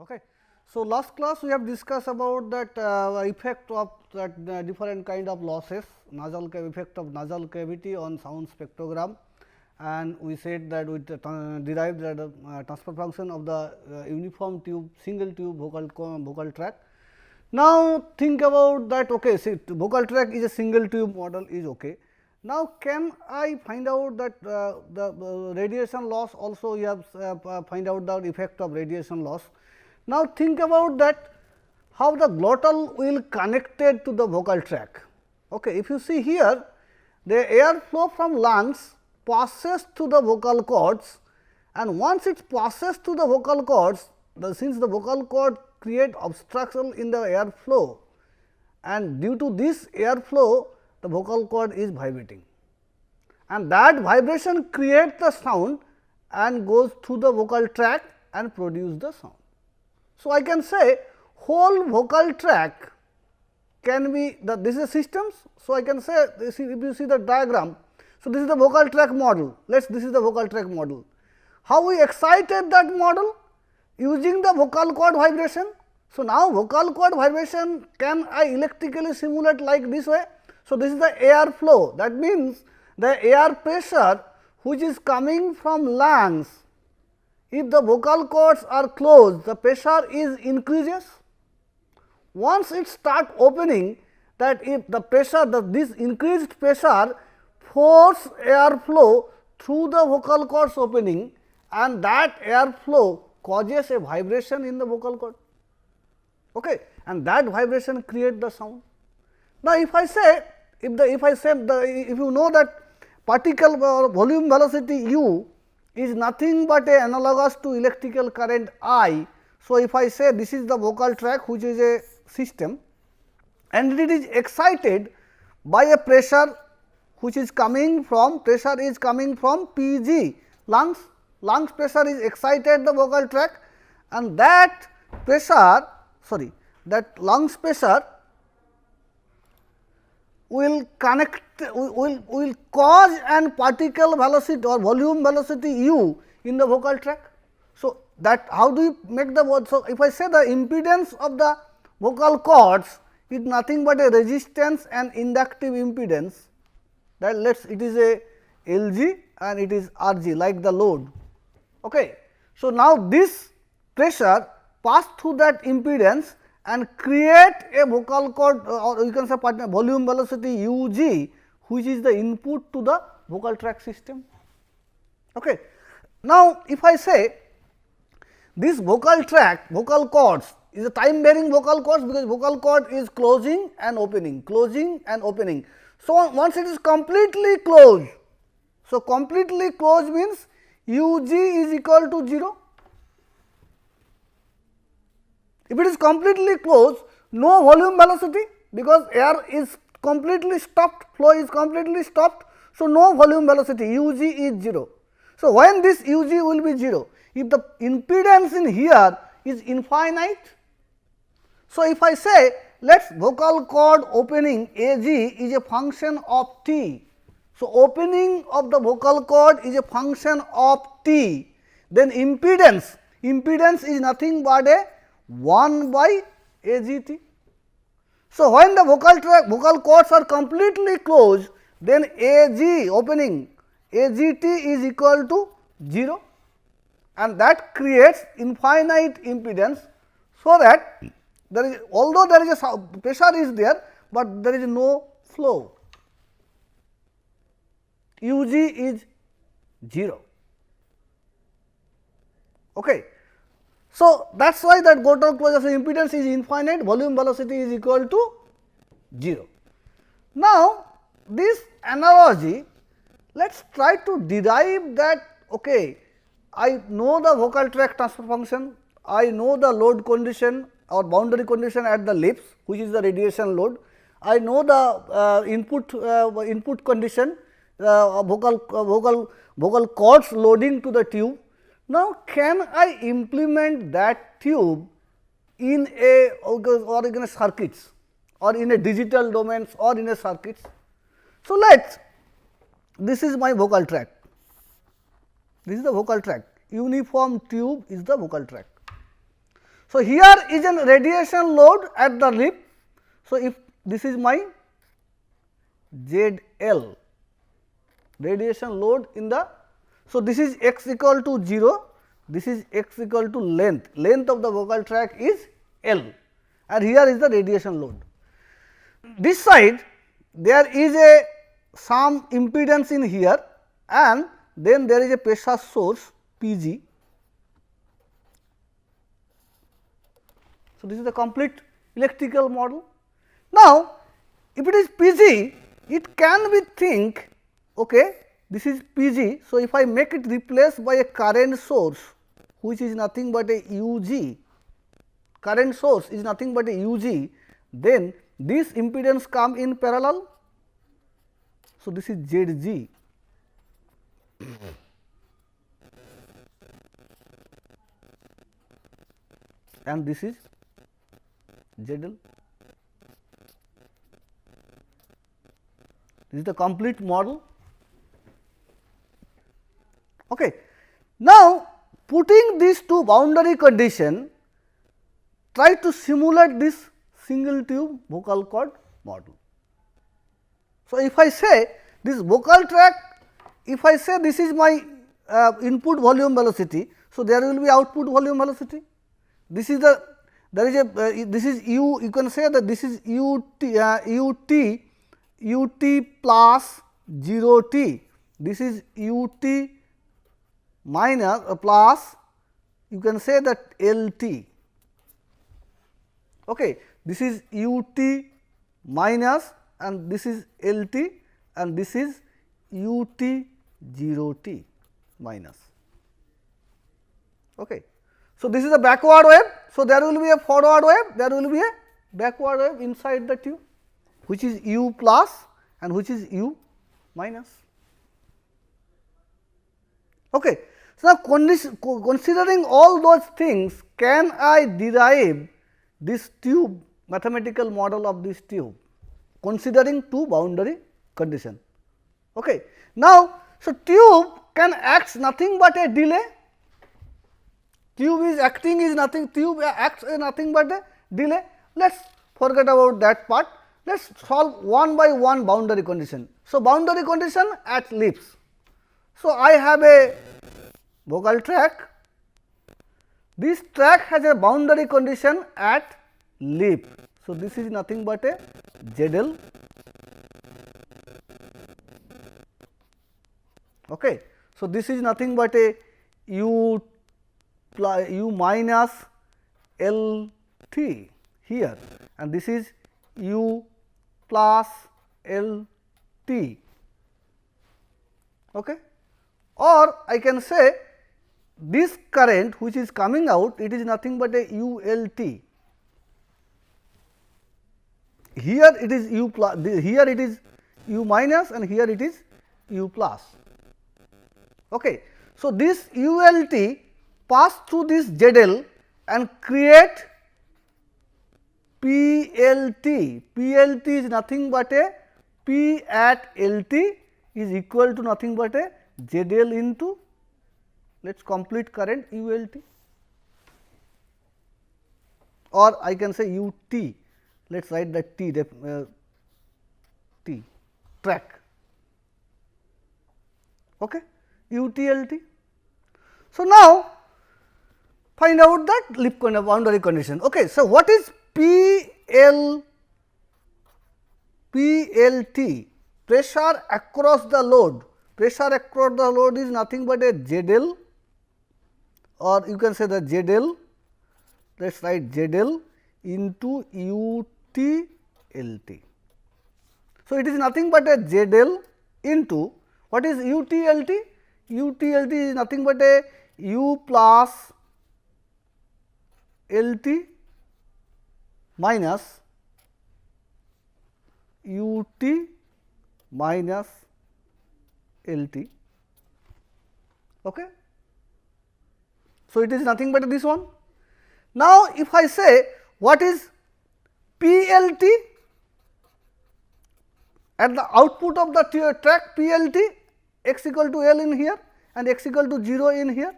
Okay. So, last class we have discussed about that effect of that different kind of losses, nasal effect of nasal cavity on sound spectrogram, and we said that we derived the transfer function of the uniform tube single tube vocal tract. Now, think about that. Okay, see, vocal tract is a single tube model is okay. Now, can I find out that the radiation loss also you have find out the effect of radiation loss. Now, think about that how the glottal will connected to the vocal tract. Okay. If you see here, the air flow from lungs passes to the vocal cords, and once it passes to the vocal cords, since the vocal cord create obstruction in the air flow, and due to this air flow the vocal cord is vibrating, and that vibration creates the sound and goes through the vocal tract and produce the sound. So, I can say whole vocal tract can be this is systems. So, I can say if you see the diagram. So, this is the vocal tract model, this is the vocal tract model. How we excited that model? Using the vocal cord vibration. So, now vocal cord vibration can I electrically simulate like this way. So, this is the air flow, that means the air pressure which is coming from lungs. If the vocal cords are closed, the pressure is increases. Once it start opening, that if the pressure this increased pressure force air flow through the vocal cords opening, and that air flow causes a vibration in the vocal cord, okay, and that vibration create the sound. Now, if I say if you know that particle volume velocity u is nothing but a analogous to electrical current I. So, if I say this is the vocal tract which is a system, and it is excited by a pressure which is coming from Pg, lungs pressure is excited the vocal tract, and that pressure lungs pressure will will cause an particle velocity or volume velocity u in the vocal tract. So, that how do you make the word? So, if I say the impedance of the vocal cords is nothing but a resistance and inductive impedance, that it is a Lg and it is Rg like the load. Okay. So, now this pressure pass through that impedance and create a vocal cord or you can say volume velocity Ug, which is the input to the vocal tract system. Okay. Now, if I say this vocal tract, vocal cords is a time varying vocal cords, because vocal cord is closing and opening, closing and opening. So, once it is completely closed, so completely closed means Ug is equal to 0. If it is completely closed, no volume velocity, because air is completely stopped, flow is completely stopped. So, no volume velocity, Ug is 0. So, when this Ug will be 0? If the impedance in here is infinite. So, if I say let us vocal cord opening Ag is a function of t. So, opening of the vocal cord is a function of t, then impedance is nothing but a 1 by Agt. So, when the vocal cords are completely closed, then Ag opening Agt is equal to 0, and that creates infinite impedance. So, that there is, although there is a pressure is there, but there is no flow, Ug is 0. Okay. So, that is why that glottal closure impedance is infinite, volume velocity is equal to 0. Now, this analogy, let us try to derive that. Okay, I know the vocal tract transfer function, I know the load condition or boundary condition at the lips, which is the radiation load, I know the input condition, vocal cords loading to the tube. Now, can I implement that tube in a or in a circuits or in a digital domains or in a circuits? So, this is my vocal tract, this is the vocal tract, uniform tube is the vocal tract. So, here is a radiation load at the lip. So, if this is my ZL radiation load in the, so this is x equal to 0, this is x equal to length of the vocal tract is L, and here is the radiation load. This side there is a some impedance in here, and then there is a pressure source Pg. So, this is the complete electrical model. Now, if it is Pg, it can be think, okay, this is Pg. So, if I make it replaced by a current source which is nothing but a Ug, current source is nothing but a Ug, then this impedance come in parallel. So, this is Zg. And this is ZL. This is the complete model. Okay. Now, putting these two boundary condition, try to simulate this single tube vocal cord model. So, if I say this vocal tract, if I say this is my input volume velocity, so there will be output volume velocity. This is the, there is a this is u, you can say that this is ut plus 0 t, this is ut minus plus, you can say that LT. Okay. This is ut minus, and this is LT, and this is ut 0 t minus. Okay. So, this is a backward wave. So, there will be a forward wave, there will be a backward wave inside the tube, which is u plus and which is u minus. Okay. So, now considering all those things, can I derive this tube mathematical model of this tube considering two boundary condition. Okay. Now, so tube can act nothing but a delay. Tube is acting is nothing, tube acts is nothing but a delay. Let us forget about that part. Let us solve one by one boundary condition. So, boundary condition at lips. So, I have a vocal tract. This tract has a boundary condition at lip. So, this is nothing but a ZL. Okay. So, this is nothing but a u minus LT here, and this is u plus LT. Okay. Or I can say this current which is coming out, it is nothing but a ULT. Here it is u plus, here it is u minus, and here it is u plus. Okay. So, this ULT pass through this ZL and create PLT. PLT is nothing but a P at LT is equal to nothing but a ZL into, let us complete current ULT, or I can say UT. Let us write that T track. Okay. UTLT. So, now find out that lip boundary condition. Okay. So, what is PLT? Pressure across the load. Pressure across the load is nothing but a ZL, or you can say the ZL. Let us write ZL into UTLT. So, it is nothing but a ZL into, what is UTLT? UTLT is nothing but a U plus LT minus UT minus LT. Okay. So, it is nothing but this one. Now, if I say what is PLT at the output of the track PLT, x equal to L in here and x equal to 0 in here.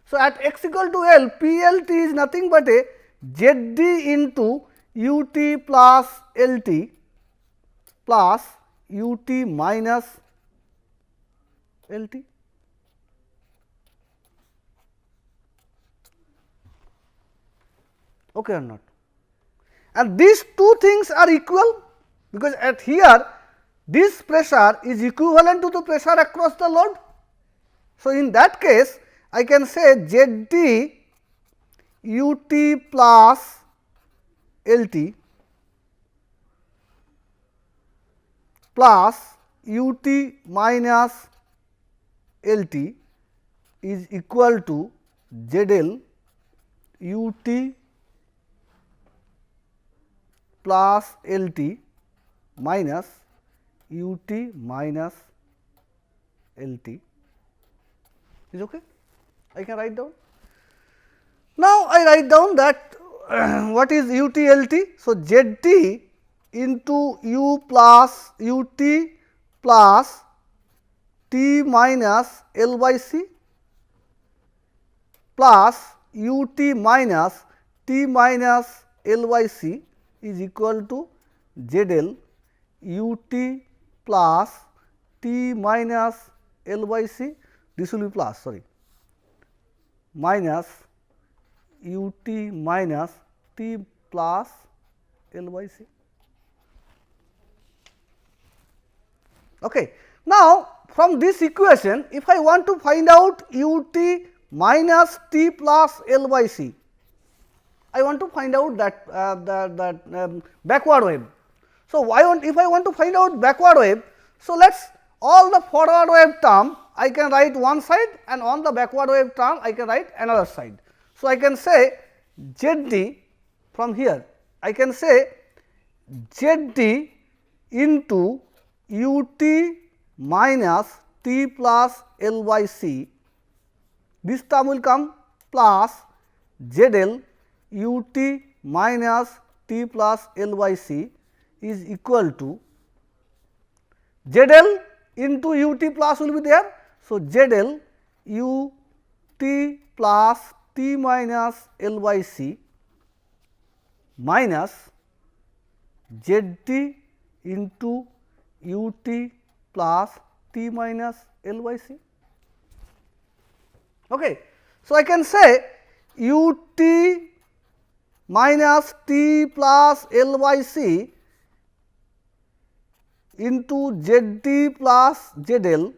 So, at x equal to L, PLT is nothing but a ZD into UT plus LT plus UT minus LT. Okay or not? And these two things are equal, because at here this pressure is equivalent to the pressure across the load. So, in that case I can say ZD UT plus LT plus UT minus LT is equal to ZL UT plus LT minus UT minus LT is okay. I can write down. Now, I write down that what is UT-LT. So, ZT into U plus UT plus T minus L by C plus UT minus T minus L by C is equal to ZL UT plus T minus L by C, this will be plus, sorry, minus UT minus T plus L by C. Okay. Now, from this equation, if I want to find out UT minus T plus L by C, I want to find out that backward wave. So, if I want to find out backward wave, so let us all the forward wave term I can write one side, and on the backward wave term I can write another side. So, I can say ZD from here, I can say ZD into UT minus T plus L by C, this term will come, plus ZL UT minus T plus L by C is equal to ZL into UT plus will be there. So, ZL UT plus T minus L by C minus ZT into UT plus T minus L by C. Okay. So, I can say UT minus T plus L by C into ZT plus ZL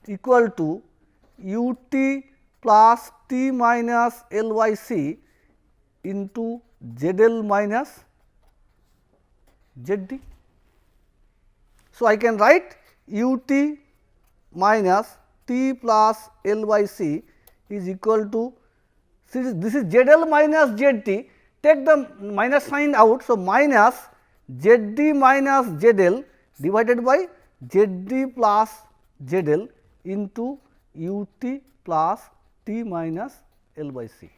equal to UT plus T minus L by C into ZL minus ZD. So, I can write UT minus T plus L by C is equal to, this is ZL minus ZT, take the minus sign out. So, minus ZD minus ZL divided by ZD plus ZL into UT plus T minus L by C.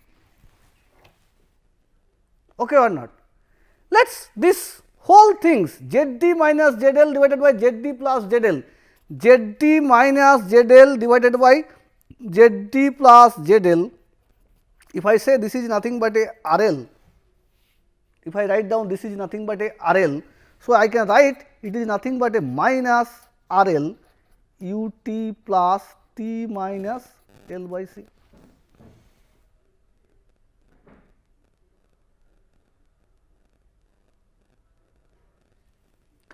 Okay or not? Let us this whole things ZD minus ZL divided by ZD plus ZL, ZD minus ZL divided by ZD plus ZL. If I say this is nothing but a RL, if I write down this is nothing but a RL, so I can write it is nothing but a minus RL UT plus T minus L by C.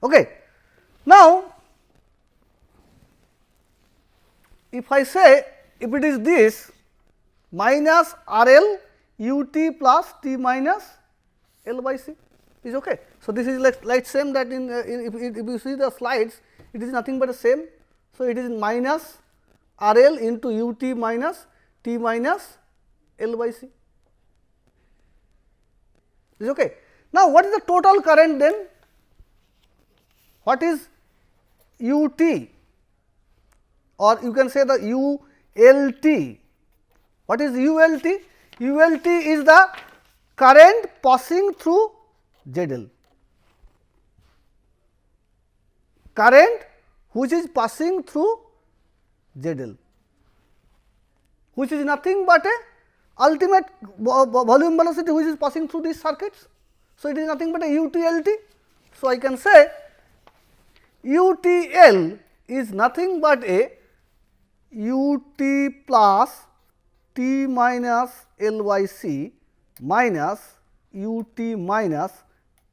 Okay. Now, if I say if it is this minus RL UT plus T minus L by C is okay. So, this is like same that in if you see the slides, it is nothing but the same. So, it is minus RL into UT minus T minus L by C is okay. Now, what is the total current then? What is UT, or you can say the ULT. What is ULT? ULT is the current passing through ZL, current which is passing through ZL, which is nothing but a ultimate volume velocity which is passing through these circuits. So, it is nothing but a UTLT. So, I can say UTL is nothing but a UT plus T minus L by C minus UT minus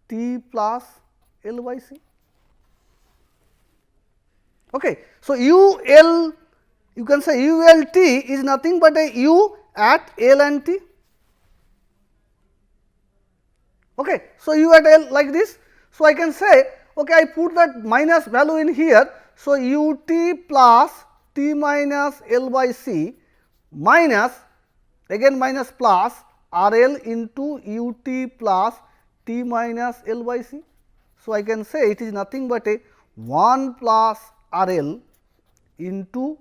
T plus L by C. Okay. So, UL, you can say ULT is nothing but a U at L and T. Okay. So, U at L like this. So, I can say okay, I put that minus value in here. So, UT plus T minus L by C minus again minus plus RL into UT plus T minus L by C. So, I can say it is nothing but a 1 plus RL into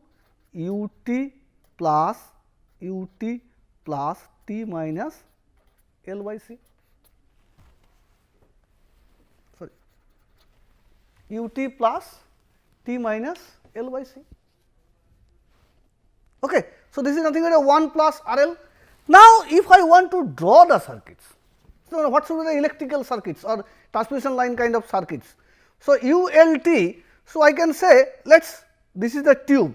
UT plus T minus L by C. Sorry, UT plus T minus L by C. Okay. So, this is nothing but a 1 plus RL. Now, if I want to draw the circuits, so what should be the electrical circuits or transmission line kind of circuits. So, ULT, so I can say this is the tube.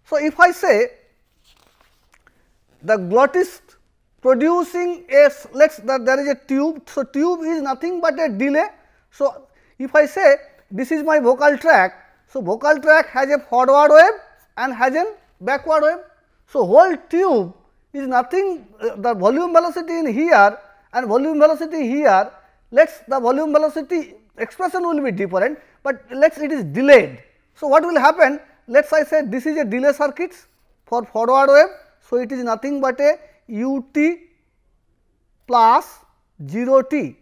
So, if I say the glottis producing a there is a tube. So, tube is nothing but a delay. So, if I say this is my vocal tract. So, vocal tract has a forward wave and has a backward wave. So, whole tube is nothing the volume velocity in here and volume velocity here, the volume velocity expression will be different, but it is delayed. So, what will happen? I say this is a delay circuits for forward wave. So, it is nothing but a UT plus 0 t.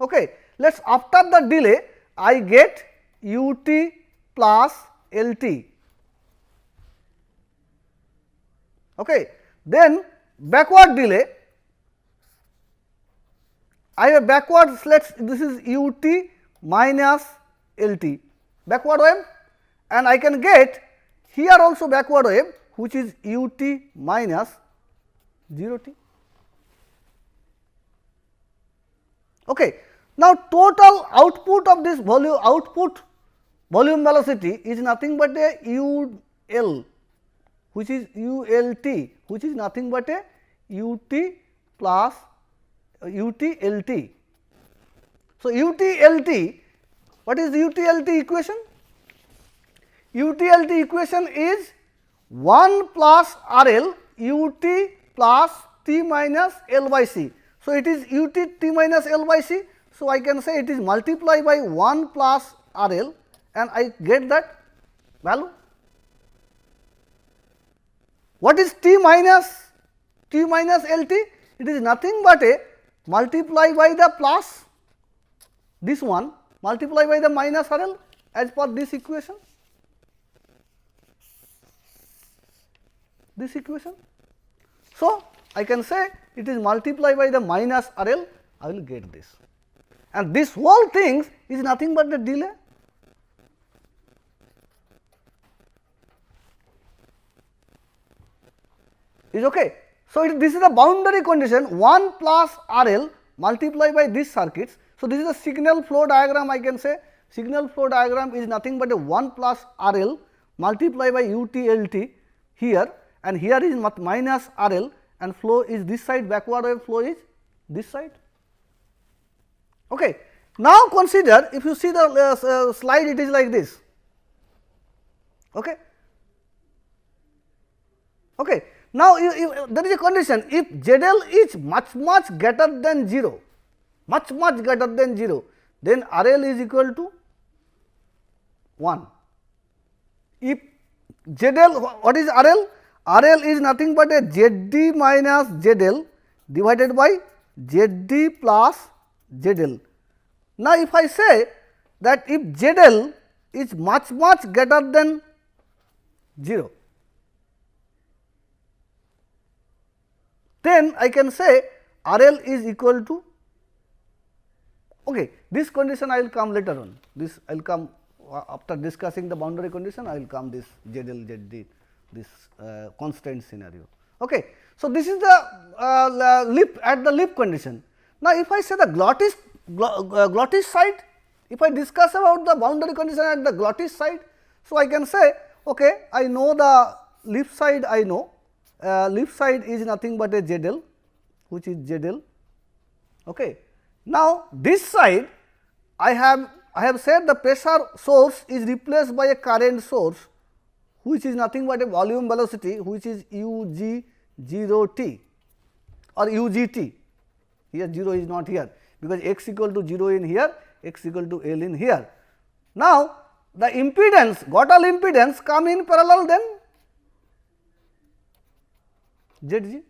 Okay. After the delay I get UT plus LT. Okay. Then backward delay, I have backward this is UT minus LT backward wave, and I can get here also backward wave which is UT minus 0 t. Okay. Now, total output of this volume velocity is nothing but a UL which is ULT, which is nothing but a UT plus UTLT. So, UTLT, what is the UTLT equation? UTLT equation is 1 plus RL UT plus T minus L by C. So, it is UT T minus L by C. So, I can say it is multiplied by 1 plus RL and I get that value. What is T minus LT? It is nothing but a multiply by the plus this one multiply by the minus RL as per this equation. So, I can say it is multiplied by the minus RL, I will get this, and this whole thing is nothing but the delay. Is okay. So, this is the boundary condition 1 plus RL multiplied by these circuits. So, this is a signal flow diagram, I can say signal flow diagram is nothing but a 1 plus RL multiplied by UTLT here, and here is minus RL and flow is this side, backward wave flow is this side. Okay. Now, consider if you see the slide, it is like this. Okay. Okay. Now, there is a condition if ZL is much greater than 0, then RL is equal to 1. If ZL, what is RL? RL is nothing but a ZD minus ZL divided by ZD plus ZL. Now, if I say that if ZL is much greater than 0, then I can say RL is equal to, okay, this condition I will come later on, this I will come after discussing the boundary condition, I will come this ZL, ZD. this constant scenario. Okay. So, this is the lip at the lip condition. Now, if I say the glottis side, if I discuss about the boundary condition at the glottis side, so I can say okay, I know the lip side, I know lip side is nothing but a ZL, which is ZL. Okay. Now, this side I have said the pressure source is replaced by a current source, which is nothing but a volume velocity, which is UG0T or UGT. Here 0 is not here, because x equal to 0 in here, x equal to L in here. Now, the impedance, Gottal impedance come in parallel, then ZG.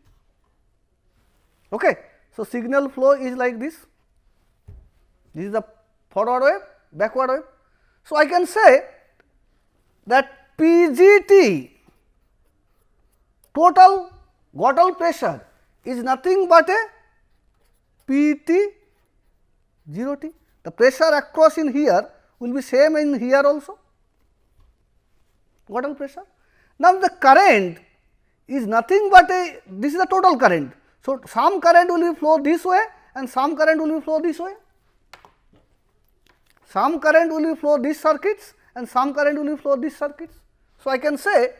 Okay. So, signal flow is like this. This is the forward wave, backward wave. So, I can say that PGT, total Gottal pressure, is nothing but a PT 0T. The pressure across in here will be same in here also, Gottal pressure. Now, the current is nothing but a, this is the total current. So, some current will be flow this way and some current will be flow this way. Some current will be flow these circuits and some current will be flow these circuits. So, I can say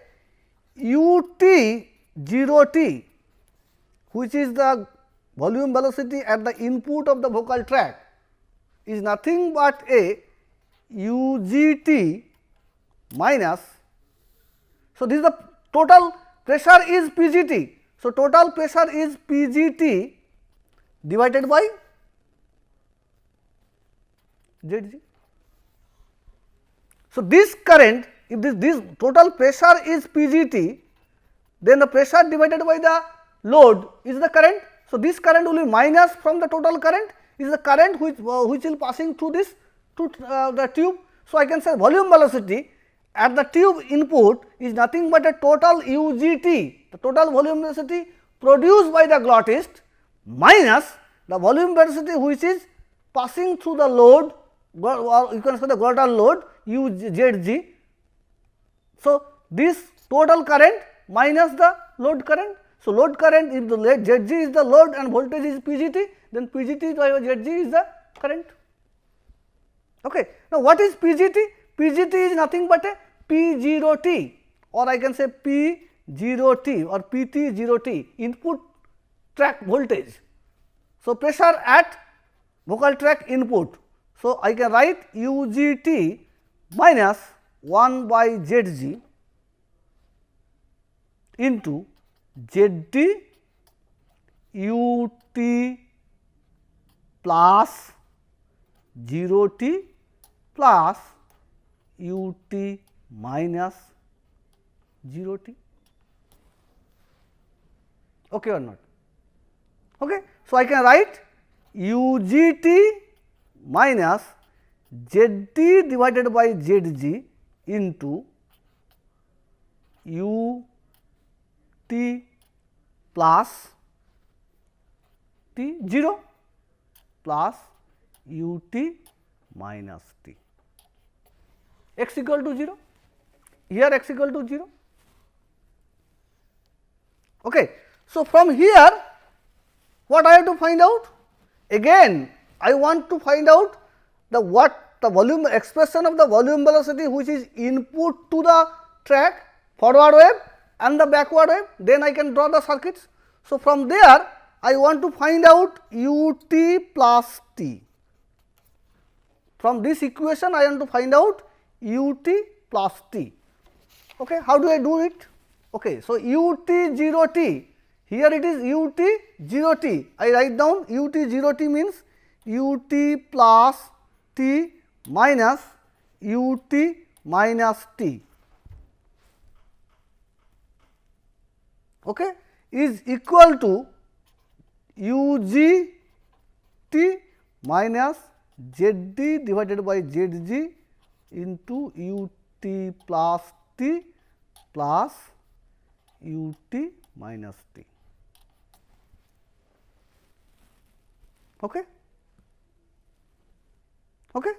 ut 0t, which is the volume velocity at the input of the vocal tract, is nothing but a UGT minus. So, this is the total pressure is PGT. So, total pressure is PGT divided by ZG. So, this current, if this total pressure is PGT, then the pressure divided by the load is the current. So, this current will be minus from the total current, is the current which will passing through this to the tube. So, I can say volume velocity at the tube input is nothing but a total UGT, the total volume velocity produced by the glottist, minus the volume velocity which is passing through the load, or you can say the glottal load UZG. So, this total current minus the load current. So, load current, if the ZG is the load and voltage is PGT, then PGT by ZG is the current. Okay. Now, what is PGT? PGT is nothing but a P0T, or I can say P0T or PT0T, input tract voltage. So, pressure at vocal tract input. So, I can write UGT minus 1 by ZG into ZT UT plus 0T plus UT minus 0T. Okay or not? Okay. So, I can write UGT minus ZT divided by ZG into UT plus T 0 plus UT minus T, x equal to 0, here x equal to 0. Okay. So, from here what I have to find out? Again I want to find out the volume expression of the volume velocity which is input to the track, forward wave and the backward wave, then I can draw the circuits. So, from there I want to find out ut plus t. From this equation I want to find out ut plus t. Okay. How do I do it? Okay. So, ut 0t, here it is ut 0t, I write down ut 0t means ut plus t minus ut minus t, okay, is equal to UG t minus ZD divided by ZG into ut plus t plus ut minus t. Okay. Okay.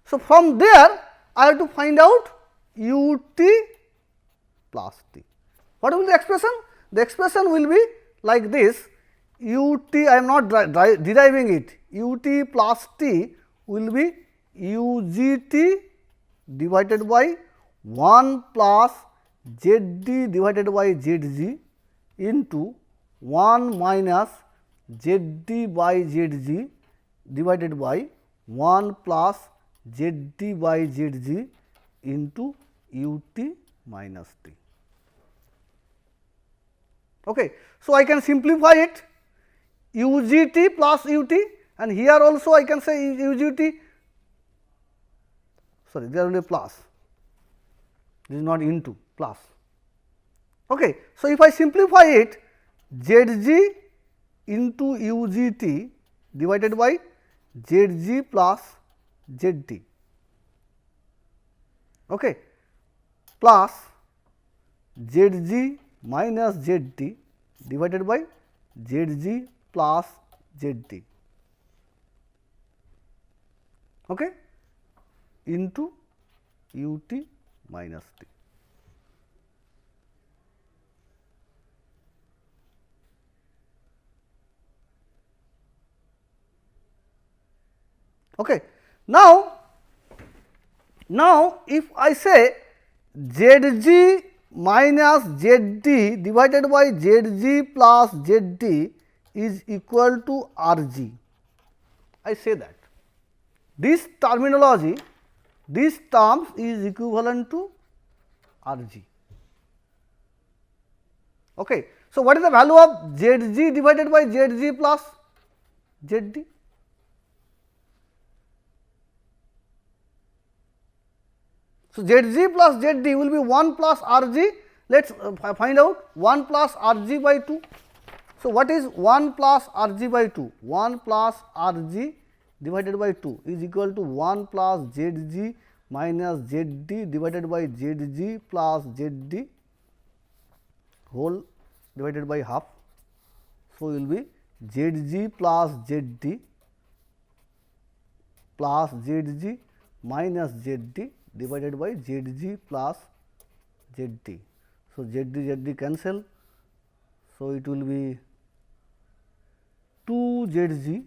So, from there I have to find out ut plus t. What will be the expression? The expression will be like this, u t, I am not deriving it, u t plus t will be u g t divided by 1 plus z d divided by z g into 1 minus z d by z g divided by 1 plus z d by z g into u t minus t. Okay. So, I can simplify it, u g t plus u t, and here also I can say u g t, sorry, there will be plus, this is not into, plus. Okay. So, if I simplify it, z g into u g t divided by z g plus z t, okay, plus z g minus z t divided by z g plus z t, okay, into u t minus t. Okay. Now, if I say z g minus z d divided by z g plus z d is equal to r g, I say that this terminology, this terms is equivalent to r g. Okay. So, what is the value of z g divided by z g plus z d? So, z g plus z d will be 1 plus r g, let us find out 1 plus r g by 2. So, what is 1 plus r g by 2? 1 plus r g divided by 2 is equal to 1 plus z g minus z d divided by z g plus z d whole divided by half. So, will be z g plus z d plus z g minus z d divided by z g plus z d. So, z d cancel. So, it will be 2 z g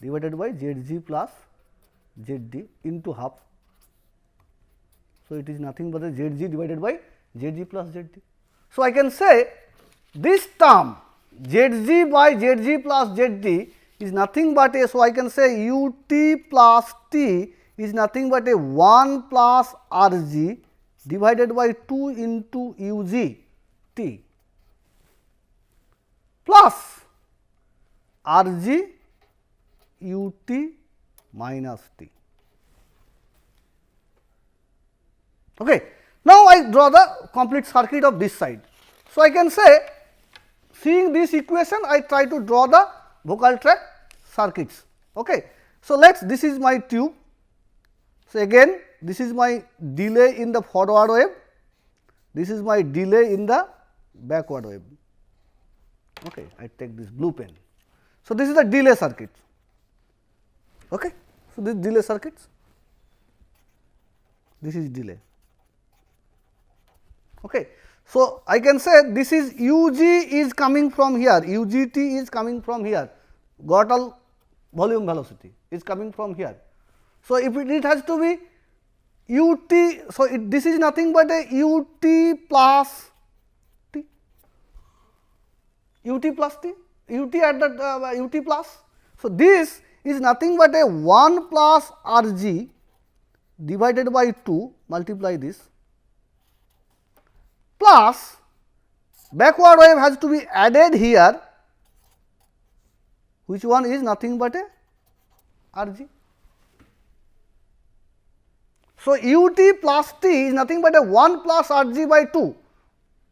divided by z g plus z d into half. So, it is nothing but a z g divided by z g plus z d. So, I can say this term z g by z g plus z d is nothing but a, so I can say u t plus t is nothing but a 1 plus r g divided by 2 into u g t plus r g u t minus t. Okay. Now, I draw the complete circuit of this side. So, I can say, seeing this equation, I try to draw the vocal tract circuits. Okay. So, this is my tube. So, again this is my delay in the forward wave, this is my delay in the backward wave. Okay. I take this blue pen. So, this is the delay circuit. Okay. So, this delay circuits, this is delay. Okay. So, I can say this is u g is coming from here, u g t is coming from here, total volume velocity is coming from here. So, if it has to be u t, so this is nothing but a u t plus t, u t plus t, u t at the u t plus. So, this is nothing but a 1 plus r g divided by 2, multiply this, plus backward wave has to be added here, which one is nothing but a r g. So, u t plus t is nothing but a 1 plus r g by 2.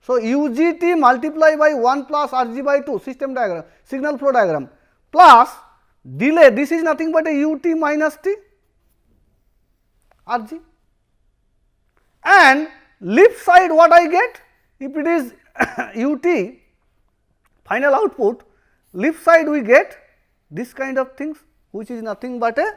So, u g t multiply by 1 plus r g by 2, system diagram, signal flow diagram, plus delay, this is nothing but a u t minus t r g, and left side what I get, if it is u t final output, left side we get this kind of things, which is nothing but a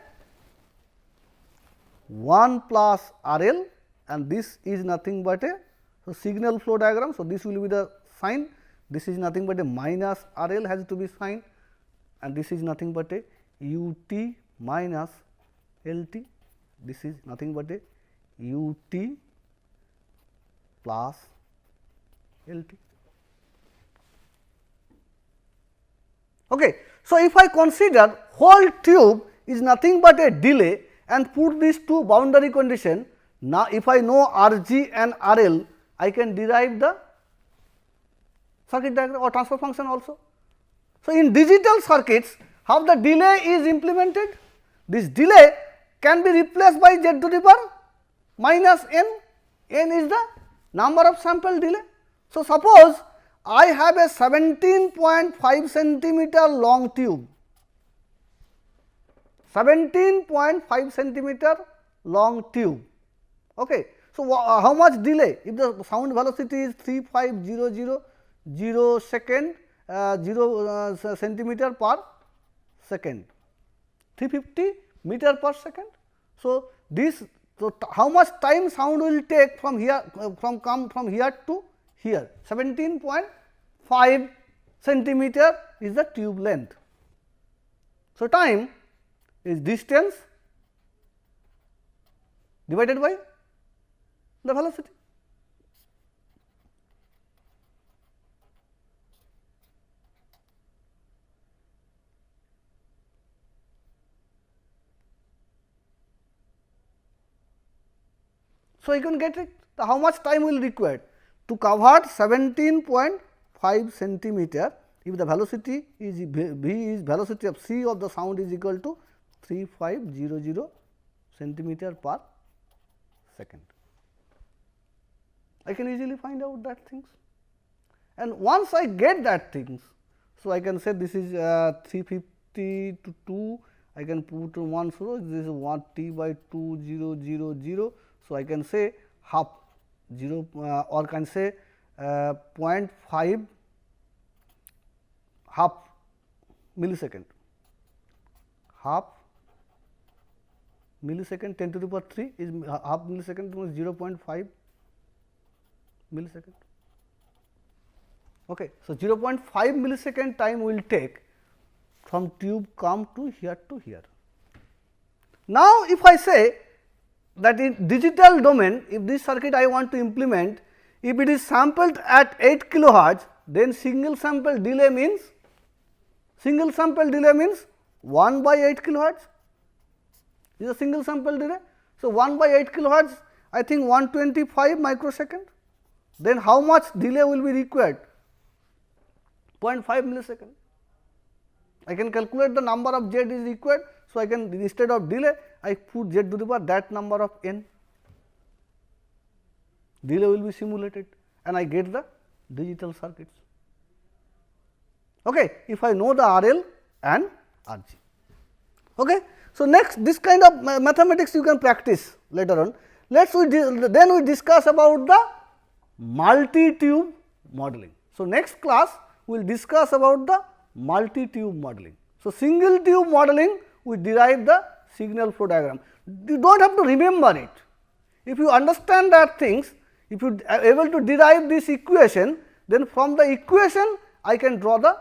1 plus R L, and this is nothing but a So, signal flow diagram. So, this will be the sign, this is nothing but a minus R L has to be sign, and this is nothing but a U T minus L T, this is nothing but a U T plus L T. Okay. So, if I consider whole tube is nothing but a delay and put these two boundary condition, now if I know R G and R L, I can derive the circuit diagram or transfer function also. So, in digital circuits, how the delay is implemented? This delay can be replaced by z to the power minus n, n is the number of sample delay. So, suppose I have a 17.5 centimeter long tube, 17.5 centimeter long tube. Okay. So, how much delay? If the sound velocity is 35000 second 0 centimeter per second, 350 meter per second. So, this, so how much time sound will take from here, come from here to here? 17.5 centimeter is the tube length. So, time is distance divided by the velocity. So, you can get it, how much time will require to cover 17.5 centimeter if the velocity is v is velocity of c of the sound is equal to 3500 centimeter per second. I can easily find out that things, and once I get that things, so I can say this is 350 to 2, I can put 1 0, this is 1 t by 2 0 0 0. So, I can say half 0 or can say 0.5 half millisecond, half millisecond 10 to the power 3 is half millisecond means 0.5 millisecond. Okay. So, 0.5 millisecond time will take from tube come to here to here. Now, if I say that in digital domain, if this circuit I want to implement, if it is sampled at 8 kilohertz, then single sample delay means 1 by 8 kilohertz is a single sample delay. So, 1 by 8 kilohertz, I think 125 microsecond, then how much delay will be required? 0.5 millisecond. I can calculate the number of z is required. So, I can instead of delay, I put z to the power that number of n, delay will be simulated and I get the digital circuits. Okay. If I know the RL and RG. Okay. So, next this kind of mathematics you can practice later on. Then we discuss about the multi-tube modeling. So, next class we will discuss about the multi-tube modeling. So, single tube modeling we derive the signal flow diagram. You do not have to remember it. If you understand that things, if you are able to derive this equation, then from the equation I can draw the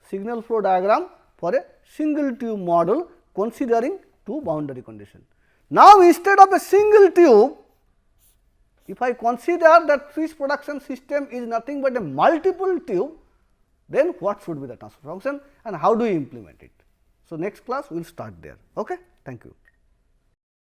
signal flow diagram for a single tube model considering two boundary conditions. Now, instead of a single tube, if I consider that switch production system is nothing but a multiple tube, then what should be the transfer function and how do you implement it? So, next class we will start there. Okay? Thank you.